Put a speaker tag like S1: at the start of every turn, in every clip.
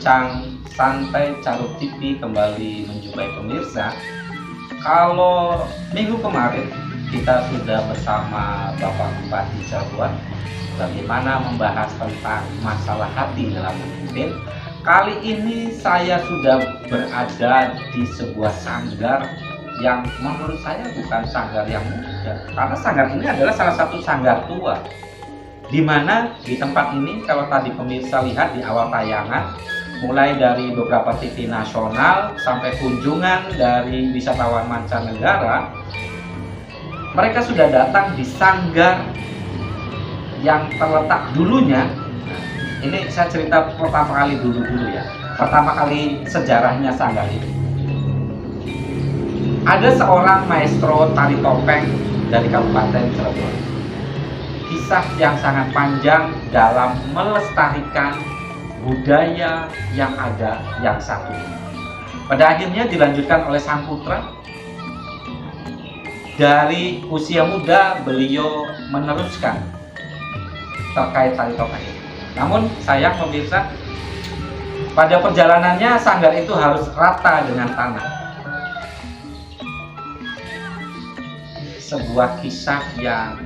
S1: Bincang Santai Carut TV kembali menjumpai pemirsa. Kalau minggu kemarin kita sudah bersama Bapak Bupati Cirebon bagaimana membahas tentang masalah hati dalam memimpin. Kali ini saya sudah berada di sebuah sanggar yang menurut saya bukan sanggar yang muda, karena sanggar ini adalah salah satu sanggar tua, di mana di tempat ini kalau tadi pemirsa lihat di awal tayangan, mulai dari beberapa TV nasional sampai kunjungan dari wisatawan mancanegara, mereka sudah datang di sanggar yang terletak dulunya. Ini saya cerita pertama kali dulu ya, pertama kali sejarahnya sanggar ini. Ada seorang maestro tari topeng dari Kabupaten Cirebon. Kisah yang sangat panjang dalam melestarikan budaya yang ada yang satu ini. Pada akhirnya dilanjutkan oleh sang putra. Dari usia muda beliau meneruskan terkait tari topeng ini. Namun sayang pemirsa, pada perjalanannya sanggar itu harus rata dengan tanah. Sebuah kisah yang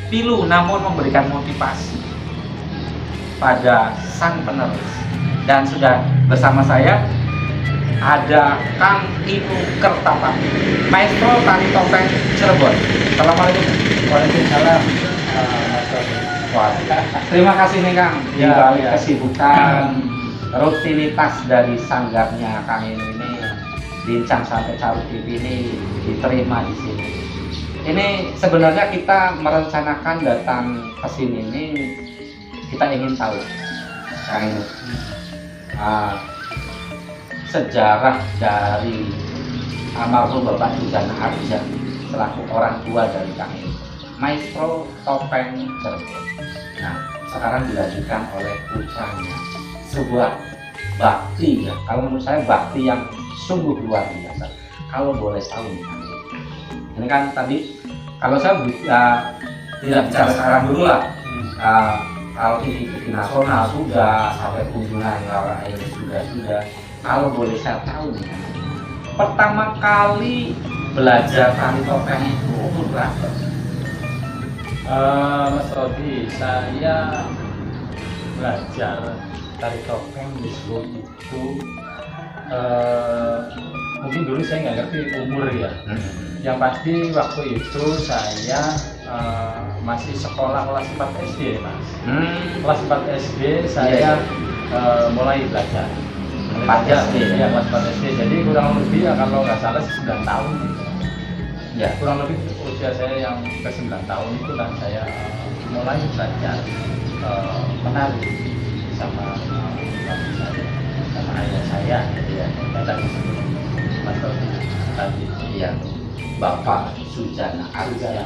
S1: pilu namun memberikan motivasi pada sang penerus. Dan sudah bersama saya ada Kang Inu Kertapati, maestro tari topeng Cirebon. Assalamualaikum.
S2: Waalaikumsalam.
S1: Terima kasih nih Kang, di balik kesibukan rutinitas dari sanggarnya Kang Inu ini, Bincang Santai Carut TV ini diterima di sini. Ini sebenarnya kita merencanakan datang ke sini ini, kita ingin tahu Kang Inu, sejarah dari almarhum Bapak Sujana Arja selaku orang tua dari Kang Inu, maestro topeng Cirebon. Nah, sekarang dilanjutkan oleh putranya, sebuah bakti ya, kalau menurut saya bakti yang sungguh luar biasa. Kalau boleh tahu nih, ini kan tadi kalau saya tidak bicara sekarang dulu lah, kalau TV nasional sudah, sampai kunjungan orang lain sudah. Kalau boleh saya tahu nih, pertama kali belajar tari topeng itu umur berapa?
S2: Mas Rodi, saya belajar tari topeng di Solo itu mungkin dulu saya nggak ngerti umur ya. Yang pasti waktu itu saya masih sekolah kelas 4 SD Mas. Kelas 4 SD saya mulai belajar.
S1: 4 SD
S2: ya, kelas 4 SD. Jadi kurang lebih ya kalau nggak salah 9 tahun gitu. Ya, kurang lebih usia saya yang ke 9 tahun itu kan saya mulai belajar menari sama bapak saya, sama ayah saya gitu ya. Tadi sebelum Mas Rodi tadi.
S1: Iya, Bapak Sujana Arja,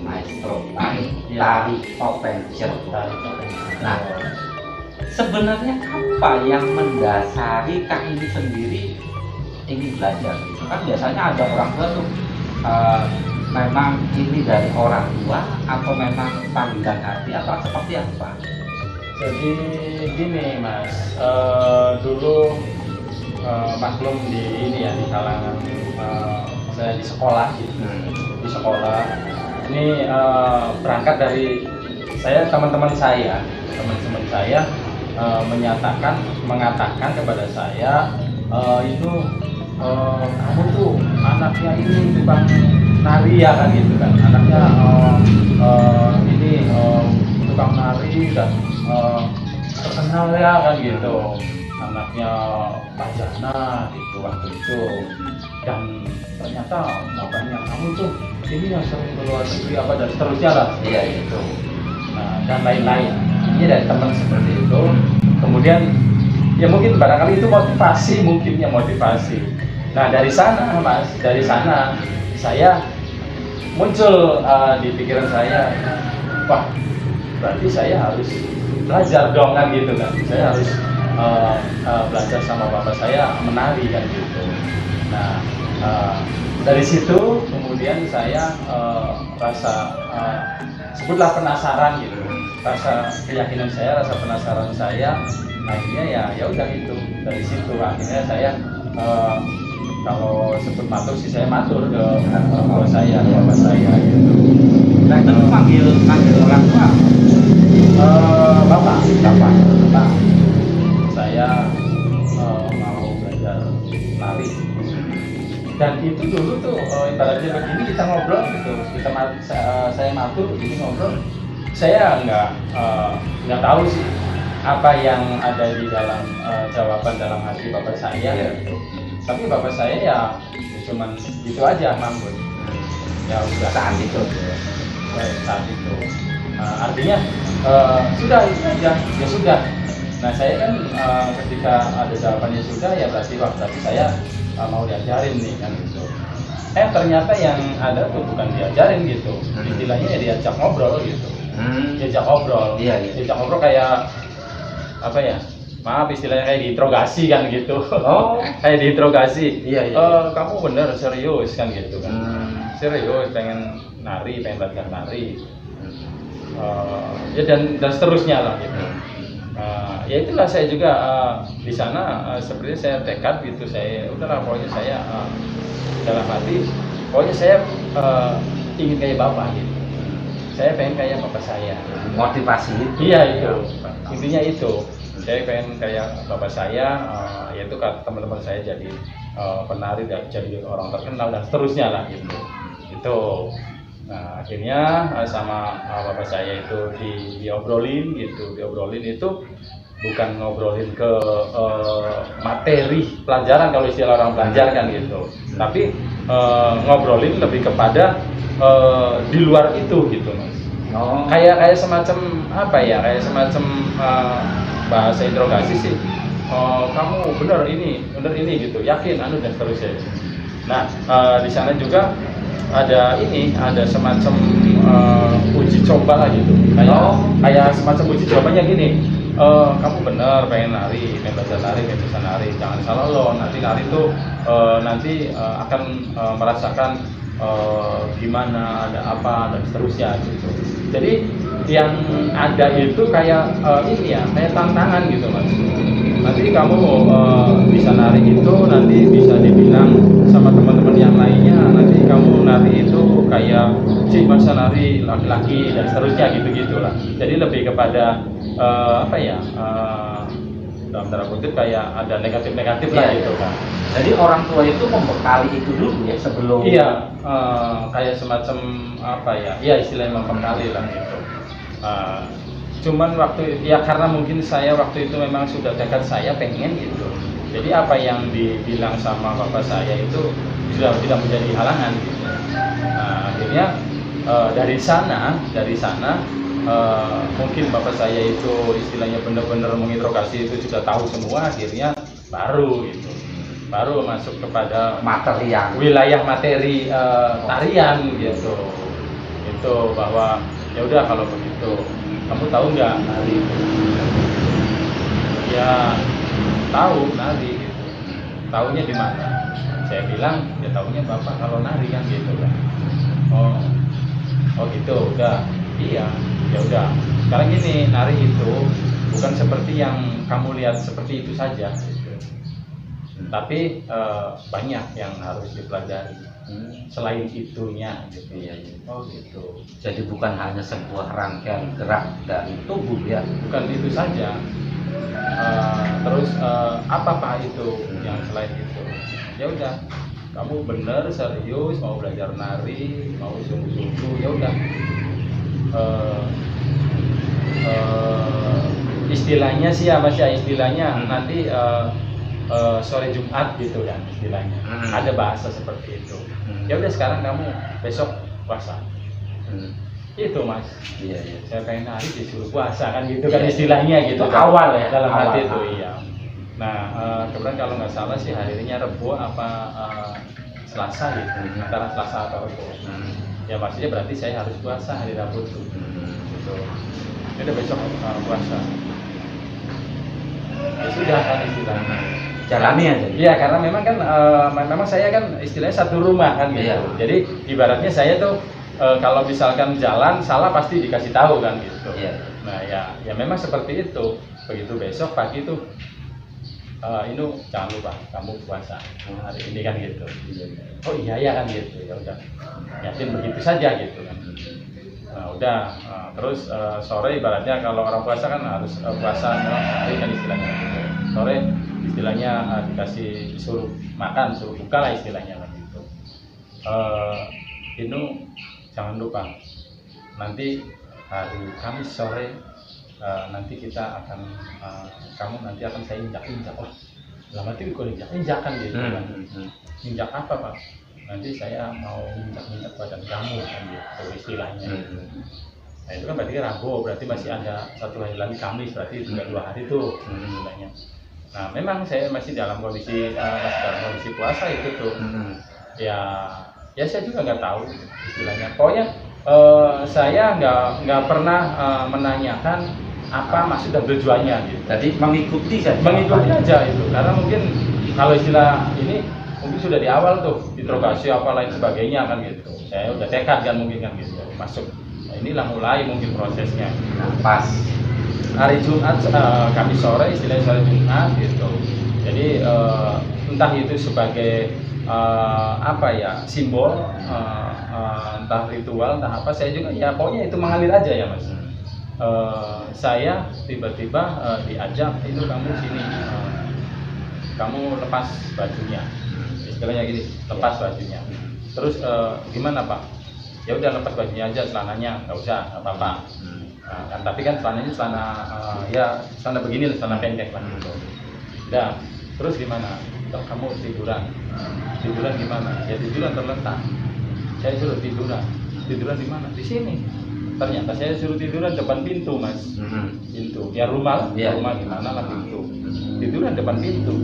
S1: maestro tari topeng Cirebon. Nah, sebenarnya apa yang mendasari Kang Inu sendiri ingin belajar? Kan biasanya ada orang tua tuh, memang ini dari orang tua atau memang panggilan hati atau seperti apa?
S2: Jadi gini Mas, dulu maklum di ini ya, di kalangan saya di sekolah gitu. Di sekolah ini berangkat dari saya, teman-teman saya mengatakan kepada saya, itu kamu tuh anaknya ini tukang nari ya kan gitu kan, anaknya ini tukang nari dan terkenal ya kan gitu, anaknya Pak Jana gitu waktu itu. Dan ternyata bapaknya kamu tuh ini yang sering keluar negeri apa dan seterusnya lah.
S1: Iya itu.
S2: Nah, dan lain-lain. Ini dari teman seperti itu. Kemudian ya mungkin barangkali itu motivasi, motivasi. Nah dari sana Mas, dari sana saya muncul di pikiran saya, wah berarti saya harus belajar dong kan gitu kan. Saya harus belajar sama bapak saya menari kan gitu. Nah dari situ kemudian saya rasa sebutlah penasaran gitu, rasa keyakinan saya, rasa penasaran saya akhirnya ya udah itu dari situ akhirnya saya kalau sebut matur sih saya matur ke orang tua saya, ke bapak saya gitu.
S1: Nah, terus manggil orang tua.
S2: Bapak, saya mau belajar nari. Dan itu dulu tuh ibaratnya begini kita ngobrol gitu, saya matur, ini ngobrol. Saya nggak tahu sih apa yang ada di dalam jawaban dalam hati bapak saya gitu. Tapi bapak saya ya cuman gitu aja ngambut. Ya udah
S1: Saat itu.
S2: saat itu. Artinya sudah itu aja, ya sudah. Nah saya kan ketika ada jawabannya sudah ya berarti saya mau diajarin nih kan gitu. Ternyata yang ada tuh bukan diajarin gitu, istilahnya ya diajak ngobrol gitu. Diajak ngobrol, diajak ngobrol kayak apa ya? Maaf istilahnya kayak diinterogasi kan gitu.
S1: Oh,
S2: Kayak diinterogasi.
S1: Iya.
S2: Kamu bener serius kan gitu kan? Serius pengen nari, pengen belajar nari. Ya dan seterusnya lah gitu. Ya itulah saya juga di sana seperti saya tekad gitu, saya udahlah pokoknya saya dalam hati pokoknya saya ingin kayak bapak gitu. Saya pengen kayak bapak saya.
S1: Motivasi itu.
S2: Iya itu. Intinya itu. Saya pengen kayak bapak saya, yaitu teman-teman saya jadi penari dan jadi orang terkenal dan seterusnya lah gitu. Itu. Nah, akhirnya sama bapak saya itu diobrolin gitu, diobrolin itu bukan ngobrolin ke materi pelajaran kalau istilah orang belajar kan gitu, tapi ngobrolin lebih kepada di luar itu gitu mas.
S1: Oh.
S2: Kayak semacam apa ya, kayak semacam bahasa interogasi sih. Kamu bener ini gitu, yakin anu dan seterusnya. Nah di sana juga ada semacam uji coba lah gitu, kayak semacam uji cobanya gini. Kamu bener pengen nari, pengen belajar nari, pengen bisa nari, jangan salah loh, nanti nari tuh nanti akan merasakan gimana, ada apa dan seterusnya gitu. Jadi yang ada itu kayak ini ya, kayak tantangan gitu mas. Nanti kamu bisa nari itu nanti bisa dibilang sama teman-teman yang lainnya, nanti kamu nari itu kayak si masa nari laki-laki dan seterusnya gitu lah. Jadi lebih kepada apa ya, dalam tanda kutip kayak ada negatif-negatif lah gitu kan.
S1: Jadi orang tua itu membekali itu dulu ya sebelum.
S2: Iya, kayak semacam apa ya, iya istilahnya membekali lah gitu. Cuman waktu ya karena mungkin saya waktu itu memang sudah tekad saya pengen gitu. Jadi apa yang dibilang sama bapak saya itu sudah tidak menjadi halangan gitu. Akhirnya dari sana mungkin bapak saya itu istilahnya benar-benar menginterogasi itu sudah tahu semua, akhirnya baru masuk kepada wilayah materi tarian gitu. Itu bahwa ya udah kalau begitu kamu tahu nggak nari? Ya tahu nari gitu. Tahunya di mana? Saya bilang ya tahunya bapak kalau nari kan gitu kan. Oh gitu, udah. Iya, ya udah. Sekarang gini, nari itu bukan seperti yang kamu lihat seperti itu saja gitu. Tapi banyak yang harus dipelajari. Selain itunya gitu ya. Oh gitu.
S1: Jadi bukan hanya sebuah rangkaian gerak dari tubuh ya.
S2: Bukan itu saja. Terus apa itu yang selain itu? Ya udah. Kamu bener serius mau belajar nari, mau sungguh-sungguh, ya udah. Istilahnya sih apa sih istilahnya nanti sore Jumat gitu kan istilahnya. Ada bahasa seperti itu. Ya udah sekarang kamu besok puasa. Itu mas. Iya. Saya pengen nari disuruh puasa kan gitu kan istilahnya gitu.
S1: Itu awal ya
S2: dalam hati itu iya. Nah kemudian kalau nggak salah sih harinya Rebo apa Selasa gitu. Antara Selasa atau Rebo. Ya maksudnya berarti saya harus puasa hari Rabu tuh. Gitu. Ya udah besok puasa. Ya sudah kan istilahnya.
S1: Jalani aja.
S2: Iya karena memang kan memang saya kan istilahnya satu rumah kan gitu.
S1: Iya.
S2: Jadi ibaratnya saya tuh kalau misalkan jalan salah pasti dikasih tahu kan gitu.
S1: Iya.
S2: Nah ya memang seperti itu. begitu besok pagi tuh ini jangan lupa kamu puasa hari ini kan gitu. Oh iya ya kan gitu, ya udah yakin begitu saja gitu kan. Nah, udah terus sore ibaratnya kalau orang puasa kan harus puasa sehari kan istilahnya gitu. Sore istilahnya dikasih suruh makan, suruh buka lah istilahnya kan gitu. Ini jangan lupa nanti hari Kamis sore nanti kita akan kamu nanti akan saya injak-injak. Oh, dalam arti gue injak-injak kan gitu kan. Injak apa Pak? Nanti saya mau injak-injak badan kamu kan gitu istilahnya. Nah itu kan berarti Rabu, berarti masih ada satu hari lagi Kamis, berarti juga 2 hari tuh istilahnya. Nah memang saya masih dalam kondisi puasa itu tuh. Ya saya juga nggak tahu istilahnya. Pokoknya saya nggak pernah menanyakan apa maksud dan tujuannya gitu.
S1: Jadi mengikuti saja.
S2: Mengikuti aja itu, karena mungkin kalau istilah ini mungkin sudah di awal tuh interogasi apa lain sebagainya kan gitu. Saya udah tekad kan mungkin kan gitu masuk. Nah, inilah mulai mungkin prosesnya.
S1: Nah, pas
S2: hari Jumat Kamis sore istilahnya sore Jumat gitu. Jadi entah itu sebagai apa ya simbol, entah ritual, entah apa, saya juga ya pokoknya itu mengalir aja ya Mas. Saya tiba-tiba diajak, itu kamu sini, kamu lepas bajunya, istilahnya gini, lepas bajunya. Terus gimana Pak? Ya udah lepas bajunya aja, celananya nggak usah, nggak apa-apa. Kan, tapi kan celananya celana ya celana begini, celana pendek lah gitu. Udah, terus gimana? Kamu tiduran gimana? Ya tiduran terlentang. Saya suruh tiduran di mana? Di sini. Ternyata saya suruh tiduran depan pintu Mas. Pintu ya rumah gimana lah pintu, tiduran depan pintu.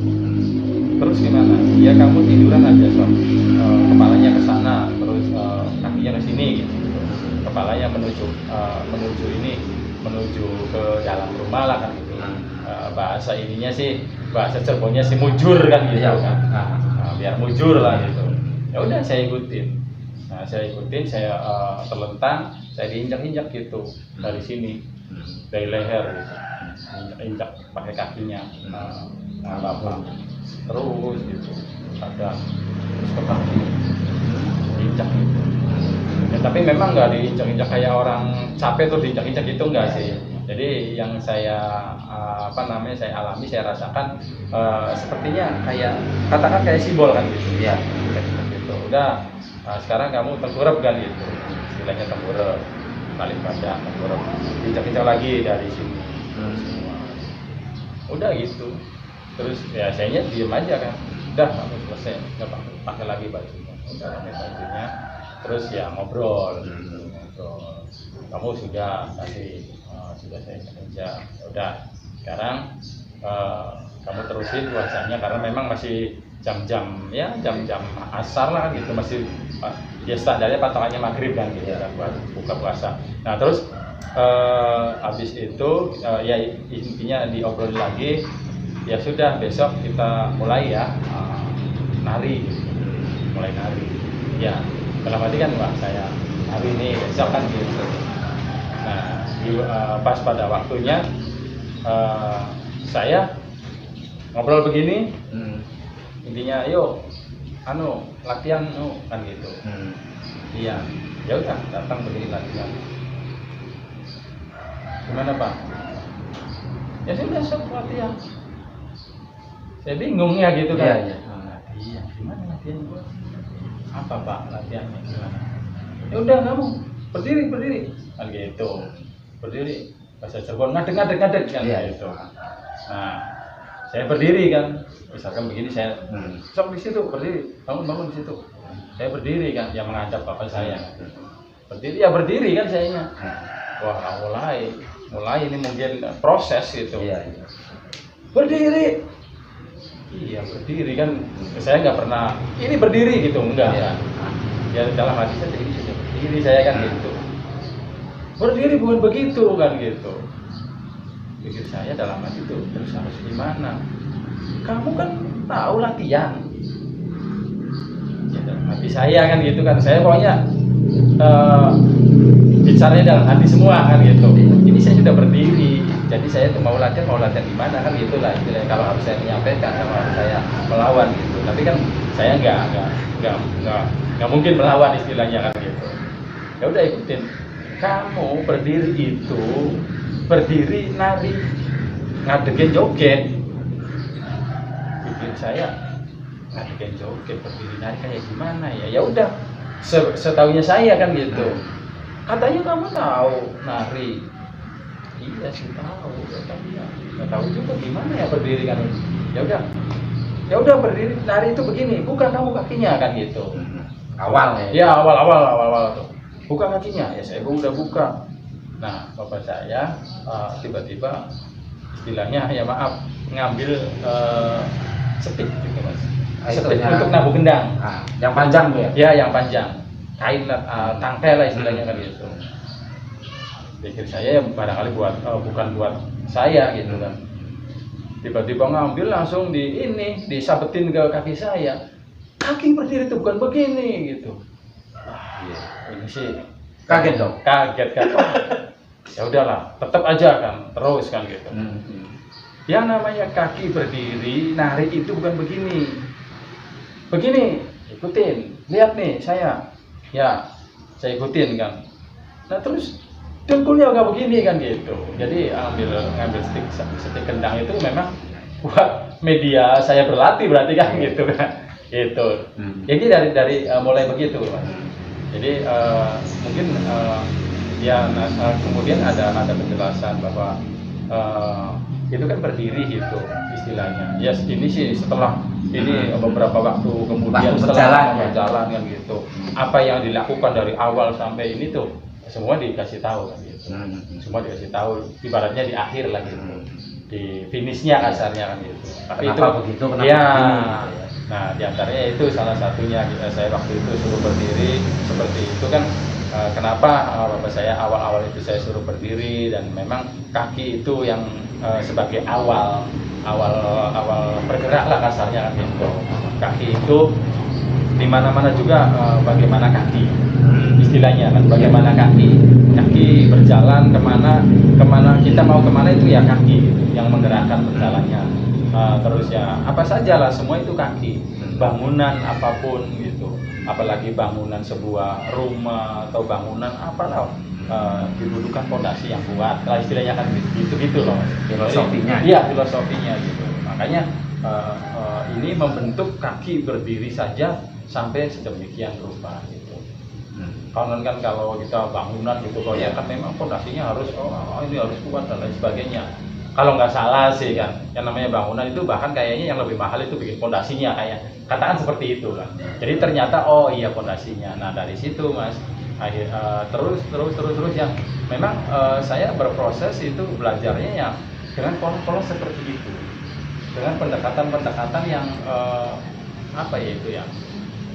S2: Terus gimana? Ya kamu tiduran aja sob, kepalanya ke sana, terus kakinya ke sini gitu. Kepalanya menuju ke dalam rumah lah kan gitu. Bahasa ininya sih, bahasa Cirebonnya sih mujur kan gitu kan. Biar mujur lah gitu. Ya udah saya ikutin. Saya terlentang, saya diinjak-injak gitu dari sini, dari leher gitu. Injak pakai kakinya, apa terus gitu, terus ke kaki, diinjak gitu. Ya, tapi memang nggak diinjak-injak kayak orang capek tuh diinjak-injak gitu enggak sih. Jadi yang saya saya alami, saya rasakan sepertinya kayak katakan kayak simbol kan gitu ya, gitu. Udah, sekarang kamu tengkurap kan gitu, istilahnya tengkurap, balik badan, tengkurap, injak-injak lagi dari sini. Udah gitu, terus ya saya diem aja kan, udah kamu selesai, nggak pakai lagi bajunya, udah pakai bajunya, terus ya ngobrol, kamu sudah tadi sudah saya kerja, udah sekarang kamu terusin puasanya karena memang masih jam-jam asar lah kan gitu, masih ya standarnya patokannya maghrib kan gitu kan buat buka puasa. Nah terus habis itu ya intinya diobrol lagi, ya sudah besok kita mulai ya nari gitu. Mulai nari ya dalam arti kan wah saya hari ini besok kan gitu. Nah pas pada waktunya saya ngobrol begini, intinya yuk latihan kan gitu. Iya, ya udah datang begini latihan. Gimana Pak? Ya sudah sok latihan. Saya bingung ya gitu kan. Iya. Latihan gimana latihannya? Apa Pak latihannya gimana? Ya udah kamu berdiri kan gitu. Berdiri bahasa Cirebon ngadeg kan gitu. Nah saya berdiri kan, misalkan begini saya sok di situ berdiri, bangun di situ. Saya berdiri kan, yang menghadap bapak saya. Berdiri kan sayanya. Wah mulai ini mungkin proses gitu. Iya. Berdiri. Iya berdiri kan, saya nggak pernah ini berdiri gitu enggak. Iya. Ya dalam hati saya ini sudah berdiri saya kan gitu. Berdiri bukan begitu kan gitu. Pikir saya dalam hati itu terus harus gimana? Kamu kan tahu latihan. Ya dalam hati saya kan gitu kan. Saya pokoknya bicaranya dalam hati semua kan gitu. Ini saya sudah berdiri. Jadi saya tuh mau latihan di mana kan gitulah istilahnya, kalau harus saya menyampaikan, kalau harus saya melawan gitu. Tapi kan saya nggak mungkin melawan istilahnya kan gitu. Ya udah ikutin. Kamu berdiri itu berdiri nari ngadegin joget. Pikir saya ngadegin joget berdiri nari kayak gimana ya? Ya udah setahunya saya kan gitu. Katanya kamu tahu nari. Iya sih tahu, tapi ya nggak tahu juga gimana ya berdiri kan. Ya udah berdiri nari itu begini, buka kamu kakinya kan gitu.
S1: Awal ya.
S2: Ya awal tuh. Buka kakinya, ya saya udah buka. Nah bapak saya tiba-tiba istilahnya ya maaf ngambil setik gitu mas. Setik untuk nabuh gendang.
S1: Yang panjang tuh ya?
S2: Ya yang panjang, kain tangkai lah istilahnya kan gitu. Pikir saya barangkali bukan buat saya gitu kan. Tiba-tiba ngambil langsung disabetin ke kaki saya. Kaki berdiri itu bukan begini gitu. Ini sih
S1: Kaget dong.
S2: Kaget kan. Ya udahlah, tetap aja kan, terus kan gitu. Yang namanya kaki berdiri nari itu bukan begini. Begini, ikutin. Lihat nih saya. Ya, saya ikutin kan. Nah terus dengkulnya nggak begini kan gitu. Jadi ngambil stik kendang itu memang buat media saya berlatih berarti kan gitu kan. Gitu. Jadi dari mulai begitu mas. Jadi mungkin kemudian ada penjelasan bahwa itu kan berdiri gitu istilahnya. Ya ini sih setelah ini beberapa waktu kemudian setelah berjalan kan gitu. Apa yang dilakukan dari awal sampai ini tuh semua dikasih tahu kan gitu. Semua dikasih tahu, ibaratnya di akhir lah gitu. Di finishnya kasarnya kan gitu. Tapi
S1: kenapa
S2: itu
S1: begitu? Kenapa
S2: ya
S1: begini?
S2: nah diantaranya itu salah satunya saya waktu itu suruh berdiri seperti itu kan. Kenapa bapak saya awal itu saya suruh berdiri, dan memang kaki itu yang sebagai awal bergerak lah kasarnya kan gitu. Kaki itu di mana-mana juga bagaimana kaki istilahnya kan, bagaimana kaki berjalan kemana kita mau kemana itu ya kaki gitu, yang menggerakkan berjalannya. Terus ya apa sajalah semua itu kaki, bangunan apapun gitu, apalagi bangunan sebuah rumah atau bangunan apalah dibutuhkan fondasi yang kuat lah istilahnya kan gitu loh
S1: filosofinya.
S2: Iya filosofinya gitu. Makanya ini membentuk kaki berdiri saja sampai sedemikian rupa gitu. Kan kalau kita bangunan gitu ya kan memang fondasinya harus ini harus kuat dan lain sebagainya. Kalau nggak salah sih kan, yang namanya bangunan itu bahkan kayaknya yang lebih mahal itu bikin fondasinya, kayak katakan seperti itu kan. Jadi ternyata oh iya fondasinya. Nah dari situ mas, terus yang memang saya berproses itu belajarnya ya dengan pola-pola seperti itu, dengan pendekatan yang apa ya itu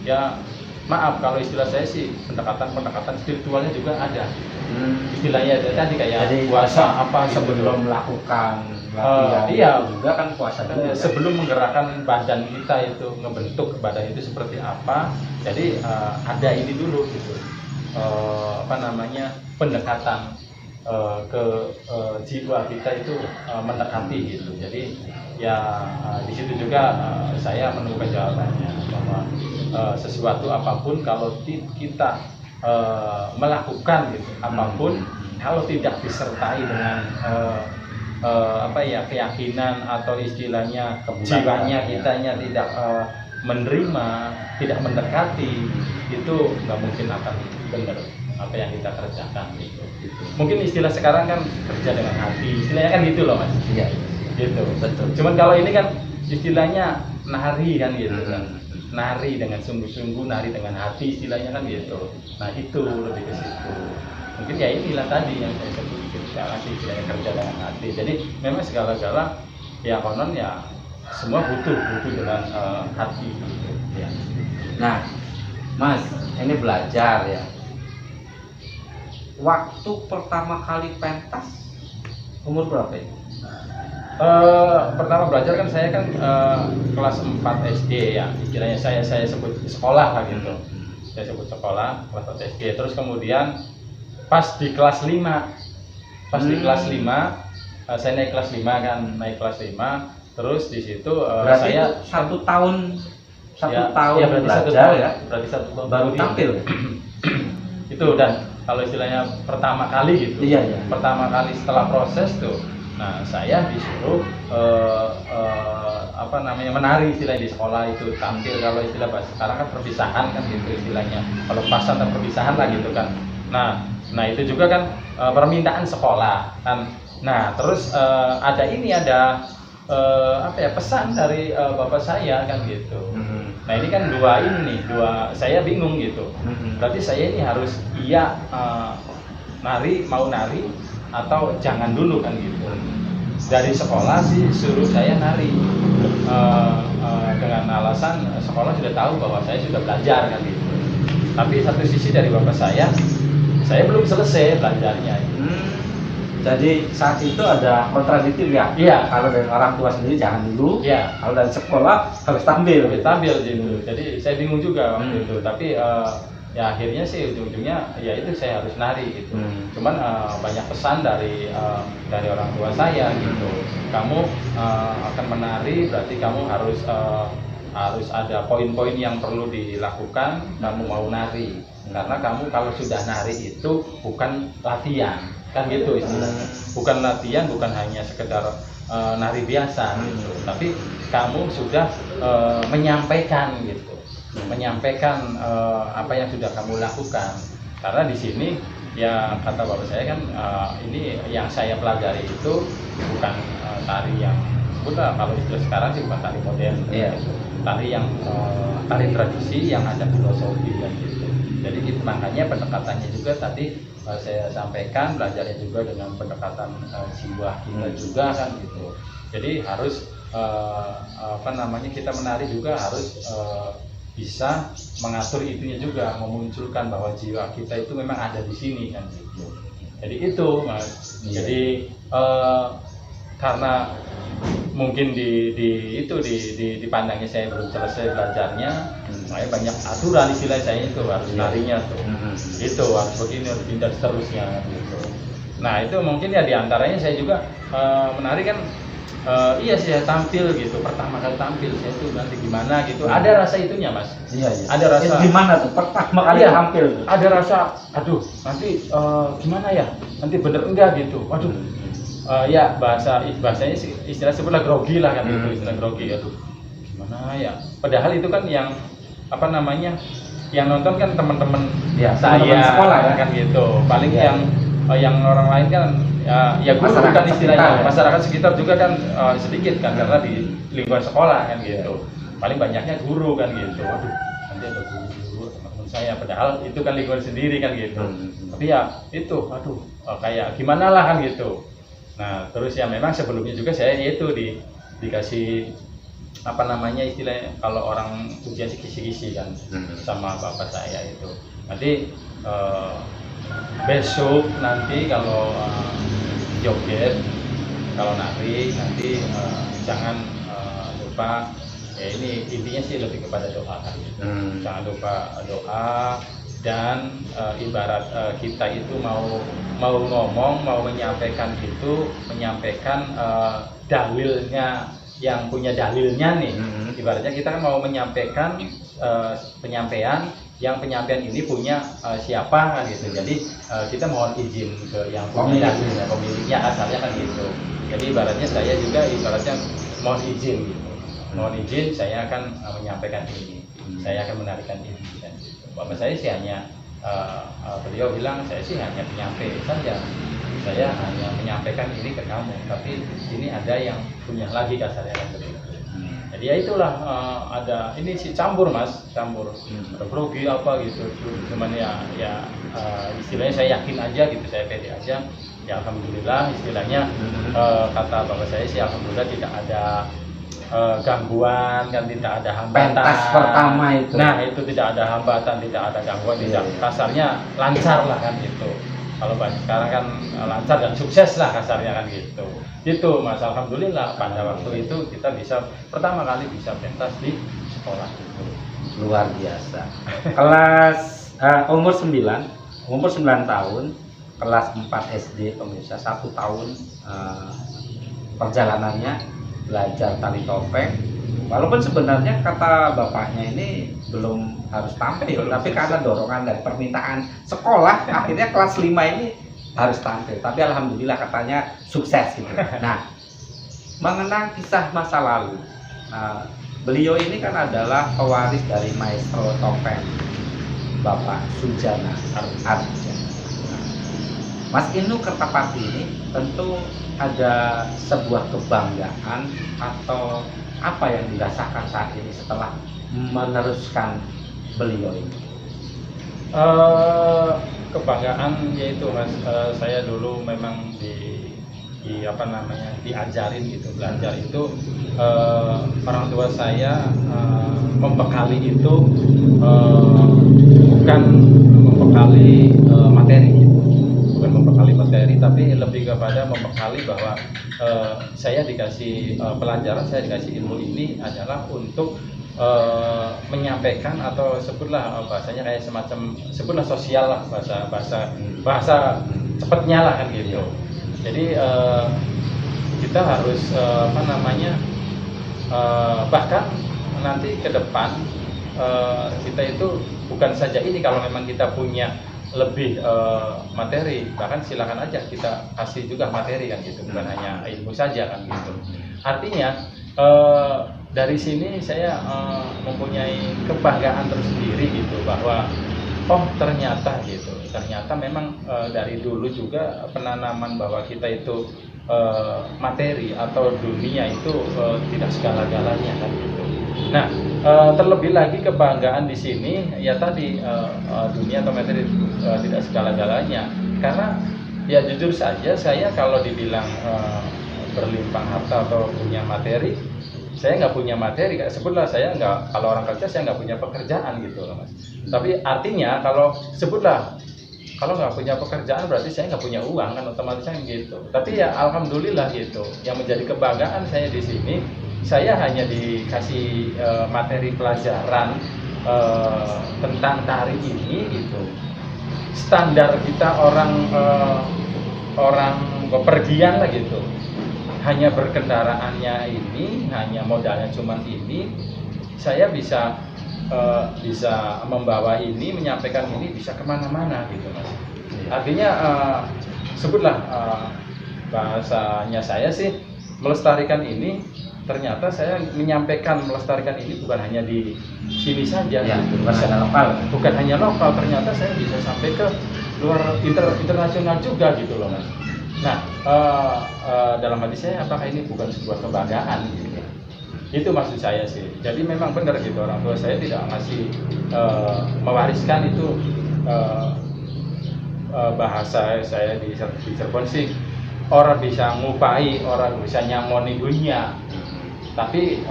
S2: ya maaf kalau istilah saya sih pendekatan spiritualnya juga ada. Istilahnya tadi kayak
S1: jadi
S2: puasa apa
S1: sebelum melakukan latihan
S2: iya
S1: juga kan puasa juga.
S2: Sebelum menggerakkan badan kita itu, ngebentuk badan itu seperti apa, jadi ada ini dulu gitu, pendekatan ke jiwa kita itu mendekati gitu. Jadi ya di situ juga saya menemukan jawabannya bahwa sesuatu apapun kalau kita melakukan gitu apapun, kalau tidak disertai dengan keyakinan atau istilahnya jiwanya kitanya tidak menerima, tidak mendekati, itu nggak mungkin akan benar apa yang kita kerjakan gitu. Mungkin istilah sekarang kan kerja dengan hati, istilahnya kan gitu loh mas.
S1: Iya.
S2: Gitu. Betul. Cuman kalau ini kan istilahnya nari kan gitu kan. Nari dengan sungguh-sungguh, nari dengan hati istilahnya kan gitu. Nah itu lebih ke situ. Mungkin ya inilah tadi yang saya sebut istilahnya kerja dengan hati. Jadi memang segala-gala ya konon ya semua butuh dengan hati gitu. Ya.
S1: Nah, Mas, ini belajar ya. Waktu pertama kali pentas umur berapa itu?
S2: Pertama belajar kan saya kan kelas 4 SD ya, istilahnya saya sebut sekolah lah gitu. Saya sebut sekolah kelas 4 SD. Terus kemudian pas di kelas 5 di kelas 5 saya naik kelas 5 kan, naik kelas 5, terus di situ
S1: Berarti
S2: saya
S1: itu satu tahun
S2: ya, berarti satu
S1: belajar
S2: tahun,
S1: ya,
S2: berarti satu tahun
S1: baru
S2: kemudian.
S1: tampil.
S2: Itu dan kalau istilahnya pertama kali gitu,
S1: Iya, iya.
S2: pertama kali setelah proses tuh, nah saya disuruh apa namanya, menari istilah di sekolah itu, tampil. Kalau istilah bahasa sekarang kan perpisahan kan gitu istilahnya, kalau pasan atau perpisahan lah gitu kan. Nah itu juga kan permintaan sekolah kan. Nah terus ada apa ya, pesan dari bapak saya kan gitu. Nah ini kan dua saya bingung gitu. Berarti saya ini harus mau nari atau jangan dulu kan gitu. Dari sekolah sih suruh saya nari dengan alasan sekolah sudah tahu bahwa saya sudah belajar kan gitu. Tapi satu sisi dari bapak saya belum selesai belajarnya.
S1: Jadi saat itu ada kontradiktif ya?
S2: Iya.
S1: Kalau dari orang tua sendiri jangan dulu.
S2: Iya.
S1: Kalau dari sekolah harus tampil.
S2: Gitu. Jadi saya bingung juga waktu itu. Tapi ya akhirnya sih ujung-ujungnya ya itu saya harus nari gitu. Cuman banyak pesan dari orang tua saya gitu. Kamu akan menari, berarti kamu harus ada poin-poin yang perlu dilakukan. Kamu mau nari, karena kamu kalau sudah nari itu bukan latihan. Kan gitu istilahnya, bukan latihan, bukan hanya sekedar nari biasa gitu, tapi kamu sudah menyampaikan gitu, menyampaikan apa yang sudah kamu lakukan. Karena di sini ya kata bapak saya kan ini yang saya pelajari itu bukan tari yang kalau istilah sekarang sih bukan tari modern, gitu. Tari yang tari tradisi yang ada filosofi dan gitu. Jadi gitu, makanya pendekatannya juga tadi saya sampaikan, belajarnya juga dengan pendekatan jiwa kita juga kan gitu. Jadi harus kita menari juga harus bisa mengatur itunya juga, memunculkan bahwa jiwa kita itu memang ada di sini kan gitu. Jadi itu Mas. Jadi karena mungkin dipandangnya saya belum selesai belajarnya, makanya banyak aturan istilah saya itu harus narinya tuh, itu harus begini, harus pindah seterusnya gitu. Nah itu mungkin ya diantaranya saya juga menari kan, iya saya tampil gitu, pertama kali tampil saya tuh nanti gimana gitu, ada rasa itunya Mas.
S1: Iya.
S2: Ada rasa
S1: gimana tuh pertama kali tampil?
S2: Ada rasa, aduh nanti gimana ya, nanti bener enggak gitu, waduh. Ya bahasanya istilah sebutlah grogi lah kan itu, istilah grogi. Aduh gimana ya, padahal itu kan yang apa namanya, yang nonton kan teman-teman saya
S1: sekolah ya
S2: kan gitu, paling yang orang lain kan ya guru kan istilahnya, masyarakat sekitar juga kan sedikit kan, karena di lingkungan sekolah kan gitu, paling banyaknya guru kan gitu. Aduh nanti ada guru teman-teman saya, padahal itu kan lingkungan sendiri kan gitu. Tapi ya itu aduh kayak gimana lah kan gitu. Nah terus ya memang sebelumnya juga saya itu dikasih apa namanya istilahnya, kalau orang ujian sih kisi-kisi kan sama bapak saya itu. Nanti besok nanti kalau joget, kalau nari nanti jangan lupa, ya ini intinya sih lebih kepada doa kan. Jangan lupa doa. Dan ibarat kita itu mau ngomong, mau menyampaikan dalilnya, yang punya dalilnya nih. Ibaratnya kita kan mau menyampaikan penyampaian ini punya siapa kan gitu. Jadi kita mohon izin ke yang punya dalilnya, pemiliknya asalnya kan gitu. Jadi ibaratnya saya juga mohon izin gitu. Mohon izin, saya akan menyampaikan ini, saya akan menarikan ini dan gitu. Bapak saya sih hanya beliau bilang saya sih hanya penyampai saja, saya hanya menyampaikan ini ke kamu, tapi ini ada yang punya lagi, kasarnya kan begitu. Jadi ya itulah ada ini sih campur Mas, ada grogi apa gitu, cuman ya istilahnya saya yakin aja gitu, saya pede aja. Ya alhamdulillah istilahnya kata bapak saya sih alhamdulillah tidak ada gangguan kan, tidak ada hambatan.
S1: Pentas pertama itu.
S2: Nah itu tidak ada hambatan, tidak ada gangguan, tidak, kasarnya lancar lah kan gitu. Kalau sekarang kan lancar dan sukses lah kasarnya kan gitu. Gitu Mas, alhamdulillah pada waktu itu kita bisa pertama kali bisa pentas di sekolah itu.
S1: Luar biasa. Kelas umur 9 tahun, kelas 4 SD pemirsa, 1 tahun perjalanannya belajar tali topeng. Walaupun sebenarnya kata bapaknya ini belum harus tampil, tapi karena dorongan dan permintaan sekolah, akhirnya kelas 5 ini harus tampil. Tapi alhamdulillah katanya sukses gitu. Nah, mengenang kisah masa lalu. Beliau ini kan adalah pewaris dari maestro topeng Bapak Sujana Arjana. Mas Inu Kertapati ini tentu ada sebuah kebanggaan atau apa yang dirasakan saat ini setelah meneruskan beliau ini?
S2: Kebanggaan yaitu Mas, saya dulu memang diajarin gitu, belajar itu orang tua saya membekali itu bukan membekali materi gitu. Bukan membekali materi, tapi lebih kepada membekali bahwa saya dikasih pelajaran, saya dikasih ilmu ini adalah untuk menyampaikan atau sebutlah bahasanya kayak semacam sebutlah sosial lah, bahasa cepatnya lah kan gitu. Jadi kita harus bahkan nanti ke depan kita itu bukan saja ini, kalau memang kita punya lebih materi, bahkan silakan aja kita kasih juga materi kan gitu, bukan hanya ilmu saja kan gitu. Artinya dari sini saya mempunyai kebanggaan tersendiri gitu, bahwa ternyata memang dari dulu juga penanaman bahwa kita itu materi atau dunia itu tidak segala-galanya kan gitu. Nah, terlebih lagi kebanggaan di sini ya tadi dunia atau materi tidak segala-galanya, karena ya jujur saja saya kalau dibilang berlimpah harta atau punya materi, saya nggak punya materi, sebutlah saya nggak, kalau orang kerja saya nggak punya pekerjaan gitu loh Mas. Tapi artinya kalau sebutlah kalau nggak punya pekerjaan berarti saya nggak punya uang kan, otomatis kan gitu. Tapi ya alhamdulillah gitu, yang menjadi kebanggaan saya di sini, saya hanya dikasih materi pelajaran tentang tari ini gitu. Standar kita orang bepergian lah gitu, hanya berkendaraannya ini, hanya modalnya cuman ini, saya bisa membawa ini, menyampaikan ini, bisa kemana-mana gitu Mas. Artinya sebutlah bahasanya saya sih melestarikan ini, ternyata saya menyampaikan melestarikan ini bukan hanya di sini saja
S1: ya,
S2: gitu. Bukan hanya lokal, ternyata saya bisa sampai ke luar internasional juga gitu loh Mas. Nah, dalam hati saya, apakah ini bukan sebuah kebanggaan gitu? Itu maksud saya sih. Jadi memang benar gitu, orang tua saya tidak ngasih mewariskan itu bahasa saya di Cirebon sih, orang bisa ngupai, orang bisa nyamoni dunia, tapi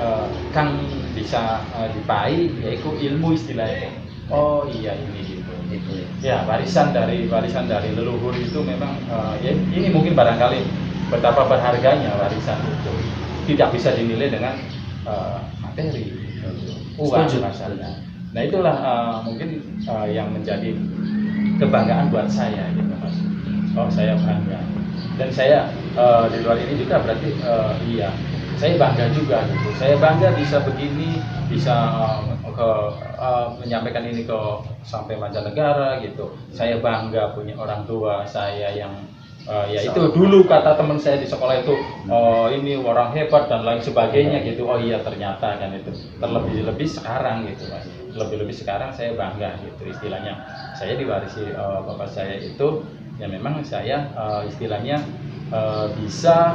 S2: kang bisa dipai yaitu ilmu istilahnya. Oh iya ini gitu. Ya warisan dari leluhur itu memang ya, ini mungkin barangkali betapa berharganya warisan itu, tidak bisa dinilai dengan materi, uang masalahnya. Nah itulah mungkin yang menjadi kebanggaan buat saya gitu Mas. Oh saya bangga, dan saya di luar ini juga berarti iya saya bangga juga gitu. Saya bangga bisa begini, bisa menyampaikan ini ke sampai mancanegara gitu. Saya bangga punya orang tua saya yang ya itu dulu kata teman saya di sekolah itu, ini orang hebat dan lain sebagainya gitu. Oh iya ternyata kan itu. Terlebih-lebih sekarang gitu Mas. Lebih-lebih sekarang saya bangga gitu istilahnya. Saya diwarisi bapak saya itu, ya memang saya istilahnya bisa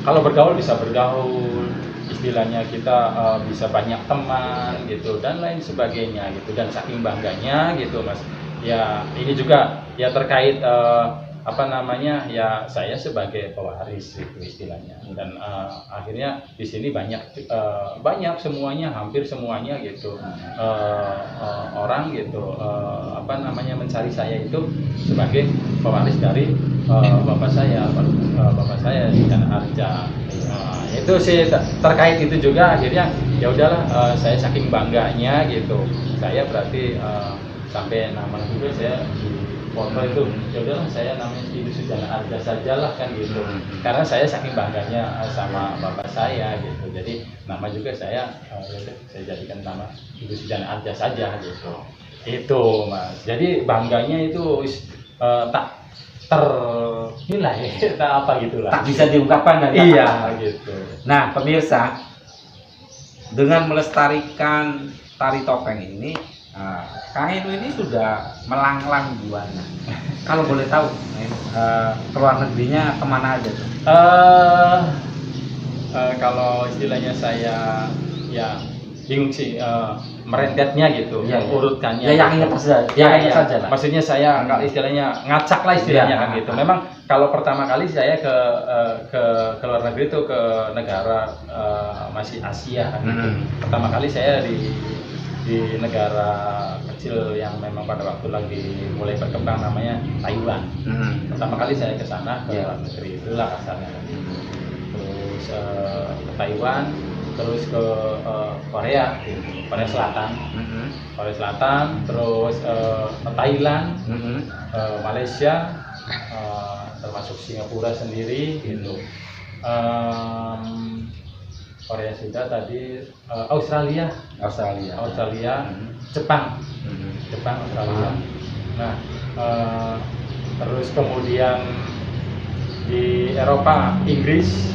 S2: kalau bergaul bisa bergaul, istilahnya kita bisa banyak teman gitu dan lain sebagainya gitu, dan saking bangganya gitu Mas. Ya ini juga ya terkait ya saya sebagai pewaris itu istilahnya, dan akhirnya di sini banyak semuanya, hampir semuanya gitu orang gitu mencari saya itu sebagai pewaris dari bapak saya dan Arja. Itu sih terkait itu juga, akhirnya ya udahlah, saya saking bangganya gitu, saya berarti sampai nama juga saya foto itu, ya udahlah saya namanya Ibu Sujana Arja sajalah kan gitu. Karena saya saking bangganya sama bapak saya gitu. Jadi nama juga saya ya udah saya jadikan nama Ibu Sujana Arja saja gitu. Itu Mas. Jadi bangganya itu tak ternilai, tak apa gitulah.
S1: Tak bisa diungkapkan dan
S2: Iya gitu.
S1: Nah, pemirsa, dengan melestarikan tari topeng ini, Kang Inu ini sudah melanglang buana. Kalau boleh tahu, keluar negerinya kemana aja tuh?
S2: Kalau istilahnya saya ya bingung sih merentetnya gitu,
S1: Ya,
S2: urutkannya.
S1: Ya, yang ingat saja. Yang ingat saja lah.
S2: Maksudnya saya kalau istilahnya ngacak lah istilahnya kan gitu. Memang kalau pertama kali saya ke luar negeri itu ke negara masih Asia kan gitu. Pertama kali saya di negara kecil yang memang pada waktu lagi mulai berkembang namanya Taiwan. Pertama kali saya ke sana ke luar negeri itulah kasarnya. Terus ke Taiwan, terus ke Korea, Korea Selatan, Korea Selatan, terus ke Thailand, Malaysia, termasuk Singapura sendiri gitu. Korea sudah tadi, Australia, Jepang, Australia. Nah, terus kemudian di Eropa, Inggris,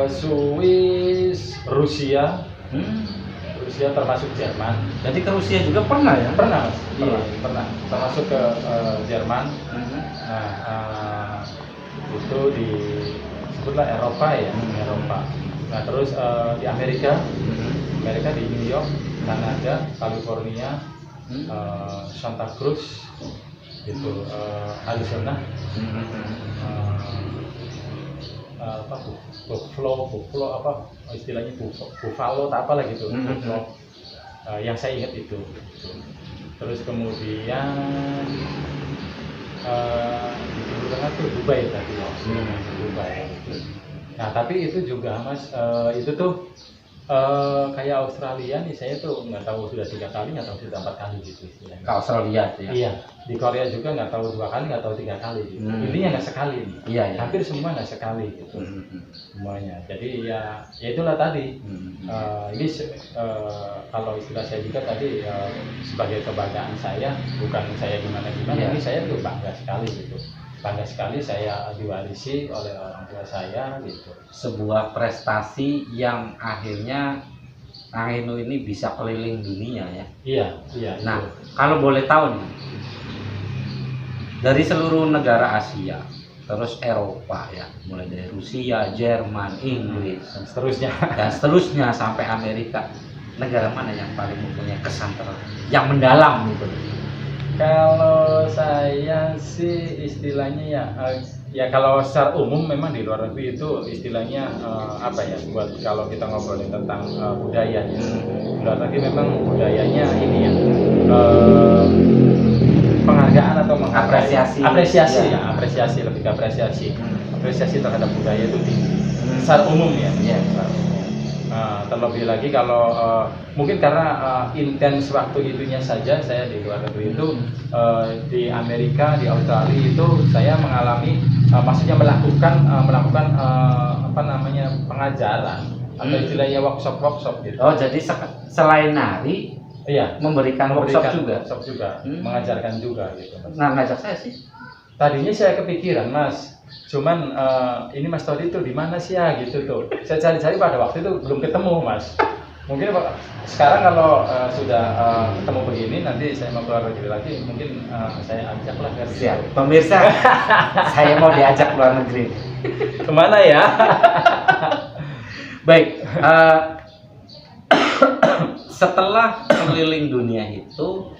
S2: Swiss, Rusia, termasuk Jerman.
S1: Jadi ke Rusia juga pernah ya?
S2: Pernah,
S1: Iya.
S2: pernah. Termasuk ke Jerman. Nah, itu disebutlah Eropa ya, Eropa. Nah, terus di Amerika, di New York, Kanada, California, Santa Cruz, gitu, Arizona, Buffalo apa istilahnya Buffalo tak apalah gitu, Buffalo, yang saya ingat itu. Terus kemudian di Timur Tengah tuh Dubai tadi ya, Dubai. Nah tapi itu juga Mas, itu tuh kayak Australia nih, saya tuh nggak tahu sudah 3 kali atau sudah 4 kali gitu istilahnya.
S1: Ke Australia ya?
S2: Iya, di Korea juga nggak tahu 2 kali, nggak tahu 3 kali gitu. Intinya nggak sekali nih.
S1: Iya, iya.
S2: Hampir semua nggak sekali gitu. Semuanya. Jadi ya itulah tadi. Ini kalau istilah saya juga tadi sebagai kebanggaan saya, bukan saya gimana-gimana, ini saya tuh bangga sekali gitu. Bangga sekali saya diwarisi oleh orang tua saya gitu.
S1: Sebuah prestasi yang akhirnya Kang Inu ini bisa keliling dunia ya.
S2: Iya.
S1: Nah, kalau boleh tahu nih, dari seluruh negara Asia, terus Eropa ya, mulai dari Rusia, Jerman, Inggris, dan seterusnya sampai Amerika, negara mana yang paling mempunyai kesan yang mendalam gitu?
S2: Kalau saya sih istilahnya ya kalau secara umum memang di luar negeri itu istilahnya apa ya, buat kalau kita ngobrolin tentang budaya ya, di luar negeri memang budayanya ini ya, penghargaan atau
S1: Apresiasi
S2: lebih ke apresiasi terhadap budaya itu tinggi secara umum ya. Terlebih lagi kalau mungkin karena intens waktu itunya saja saya di luar negeri itu, di Amerika, di Australia itu saya mengalami, maksudnya melakukan apa namanya, pengajaran atau istilahnya workshop gitu.
S1: Oh, jadi selain nari,
S2: iya,
S1: memberikan workshop
S2: juga, mengajarkan juga gitu.
S1: Nah, ngajak saya sih.
S2: Tadinya saya kepikiran Mas, cuman ini Mas Todi itu di mana sih ya gitu tuh. Saya cari-cari pada waktu itu belum ketemu Mas. Mungkin sekarang kalau sudah ketemu begini, nanti saya mau keluar negeri lagi, mungkin saya ajak lah.
S1: Siap, pemirsa, saya mau diajak keluar negeri.
S2: Kemana ya?
S1: Baik, setelah keliling dunia itu,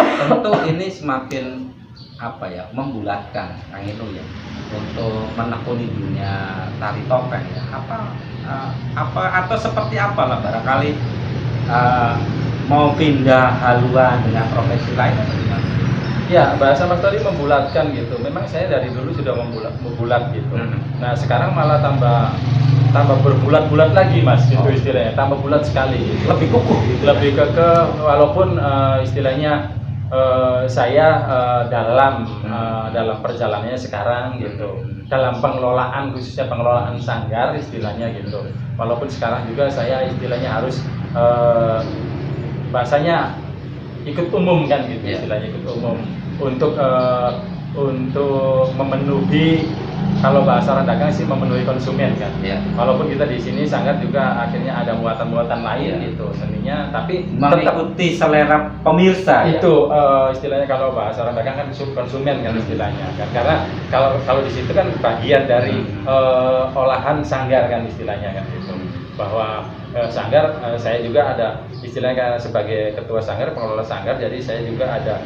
S1: tentu ini semakin apa ya, membulatkan Kang Inu ya untuk menekuni dunia tari topeng ya. Apa atau seperti apa lah, barangkali mau pindah haluan dengan profesi lain atau gimana?
S2: Ya, bahasa Mas tadi membulatkan gitu. Memang saya dari dulu sudah membulat gitu. Nah sekarang malah tambah tambah berbulat-bulat lagi mas, gitu istilahnya, tambah bulat sekali. Gitu.
S1: Lebih kukuh gitu.
S2: Lebih ke walaupun istilahnya saya dalam perjalanannya sekarang gitu, dalam pengelolaan khususnya pengelolaan sanggar istilahnya gitu. Walaupun sekarang juga saya istilahnya harus bahasanya ikut umum kan gitu, istilahnya ikut umum untuk memenuhi, kalau bahasa orang dagang sih memenuhi konsumen kan. Walaupun kita di sini sanggar juga akhirnya ada muatan-muatan lain gitu seninya, tapi
S1: mengikuti selera pemirsa.
S2: Itu istilahnya kalau bahasa orang dagang kan konsumen kan istilahnya kan. Karena kalau di situ kan bagian dari olahan sanggar kan istilahnya kan gitu. Bahwa sanggar saya juga ada istilahnya sebagai ketua sanggar, pengelola sanggar, jadi saya juga ada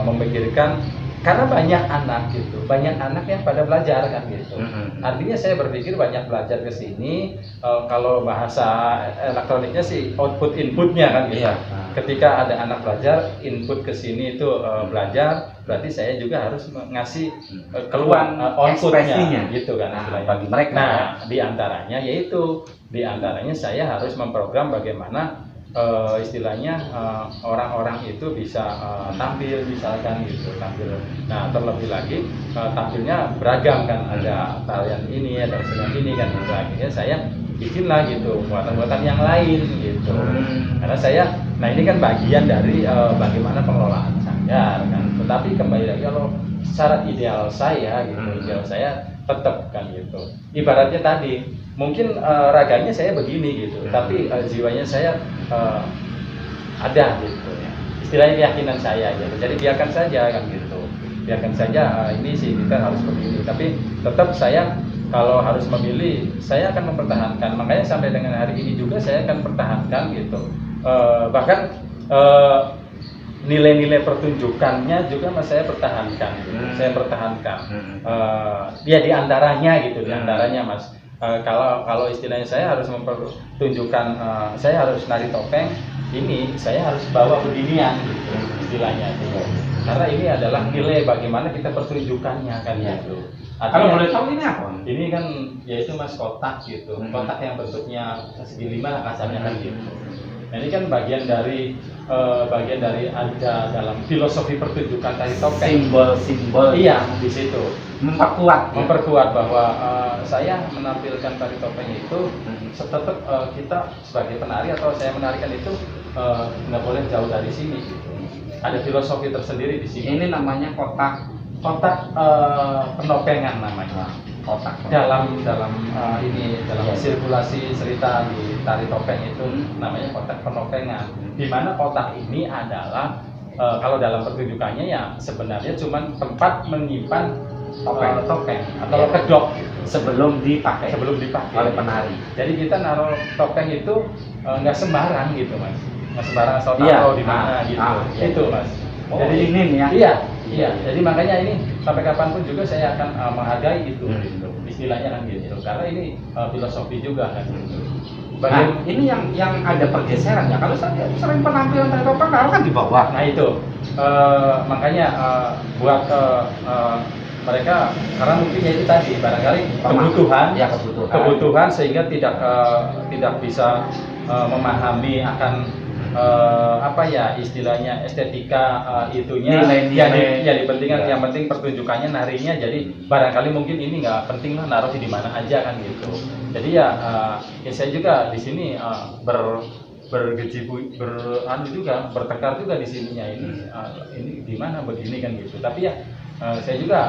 S2: memikirkan karena banyak anak gitu, banyak anak yang pada belajar kan gitu. Artinya saya berpikir banyak belajar ke sini, kalau bahasa elektroniknya sih output inputnya kan gitu. Ketika ada anak belajar, input ke sini itu belajar, berarti saya juga harus ngasih keluar outputnya gitu kan
S1: bagi mereka.
S2: Nah, di antaranya saya harus memprogram bagaimana istilahnya orang-orang itu bisa tampil misalkan gitu, tampil. Nah, terlebih lagi tampilnya beragam kan, ada tarian ini, ada kesenian ini kan gitu. Akhirnya saya bikinlah gitu muatan-muatan yang lain gitu. Karena nah ini kan bagian dari bagaimana pengelolaan sanggar kan. Tetapi kembali lagi kalau secara ideal saya gitu, ideal saya tetap kan gitu. Ibaratnya tadi mungkin raganya saya begini gitu, tapi jiwanya saya ada gitu ya. Istilahnya keyakinan saya gitu. Jadi biarkan saja kan gitu. Biarkan saja ini sih kita harus begini, tapi tetap saya kalau harus memilih, saya akan mempertahankan. Makanya sampai dengan hari ini juga saya akan pertahankan gitu. Bahkan nilai-nilai pertunjukannya juga saya pertahankan. Gitu. Saya pertahankan. Ya diantaranya gitu, diantaranya mas. Kalau istilahnya saya harus mempertunjukkan, saya harus nari topeng, ini saya harus bawa beginian gitu, istilahnya gitu. Karena ini adalah nilai bagaimana kita pertunjukannya kan gitu.
S1: Kalau boleh tahu ini apa?
S2: Ini kan yaitu mas kotak gitu, kotak yang bentuknya segi 5 lah kasarnya kan gitu. Nah, ini kan bagian dari ada dalam filosofi pertunjukan tari topeng.
S1: Simbol-simbol.
S2: Iya, di situ. Memperkuat bahwa saya menampilkan tari topeng itu tetap kita sebagai penari atau saya menarikan itu nggak boleh jauh dari sini. Gitu. Ada filosofi tersendiri di sini.
S1: Ini namanya kotak
S2: penopengan namanya.
S1: Kotak
S2: Dalam sirkulasi cerita di tari topeng itu namanya kotak penopengan. Di mana kotak ini adalah kalau dalam pertunjukannya ya sebenarnya cuma tempat menyimpan topeng atau kedok
S1: sebelum dipakai
S2: oleh penari. Jadi kita naruh topeng itu nggak sembarang gitu mas, nggak sembarang asal taruh di mana gitu. Itu mas. Jadi
S1: ini nih ya.
S2: Iya. Jadi makanya ini sampai kapanpun juga saya akan menghargai itu. Gitu. Istilahnya kan gitu. Karena ini filosofi juga kan. Gitu.
S1: Ini yang ada pergeseran ya. Kalau saya sering penampilan tari topeng kan di bawah.
S2: Nah itu makanya buat mereka, karena mungkin ya itu tadi barangkali kebutuhan sehingga tidak bisa memahami akan istilahnya estetika itunya yang dipentingkan, yang penting pertunjukannya narinya. Jadi barangkali mungkin ini nggak penting lah naruh di mana aja kan gitu. Jadi ya saya juga di sini bertengkar juga di sininya ini di mana begini kan gitu. Tapi ya saya juga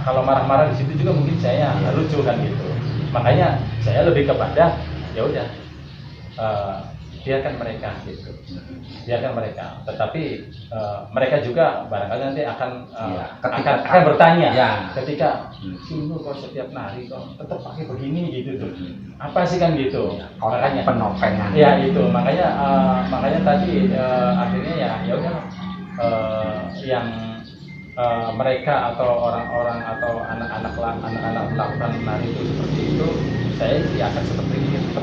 S2: kalau marah-marah di situ juga mungkin saya lucu kan gitu. Makanya saya lebih kepada ya udah biarkan mereka gitu, biarkan mereka. Tetapi mereka juga barangkali nanti akan bertanya ketika ini kok setiap nari kok tetap pakai begini gitu tuh, apa sih kan gitu. Makanya
S1: penopengan.
S2: Ya itu makanya tadi akhirnya ya udah yang mereka atau orang-orang atau anak-anak melakukan nari itu seperti itu, saya sih akan seperti itu.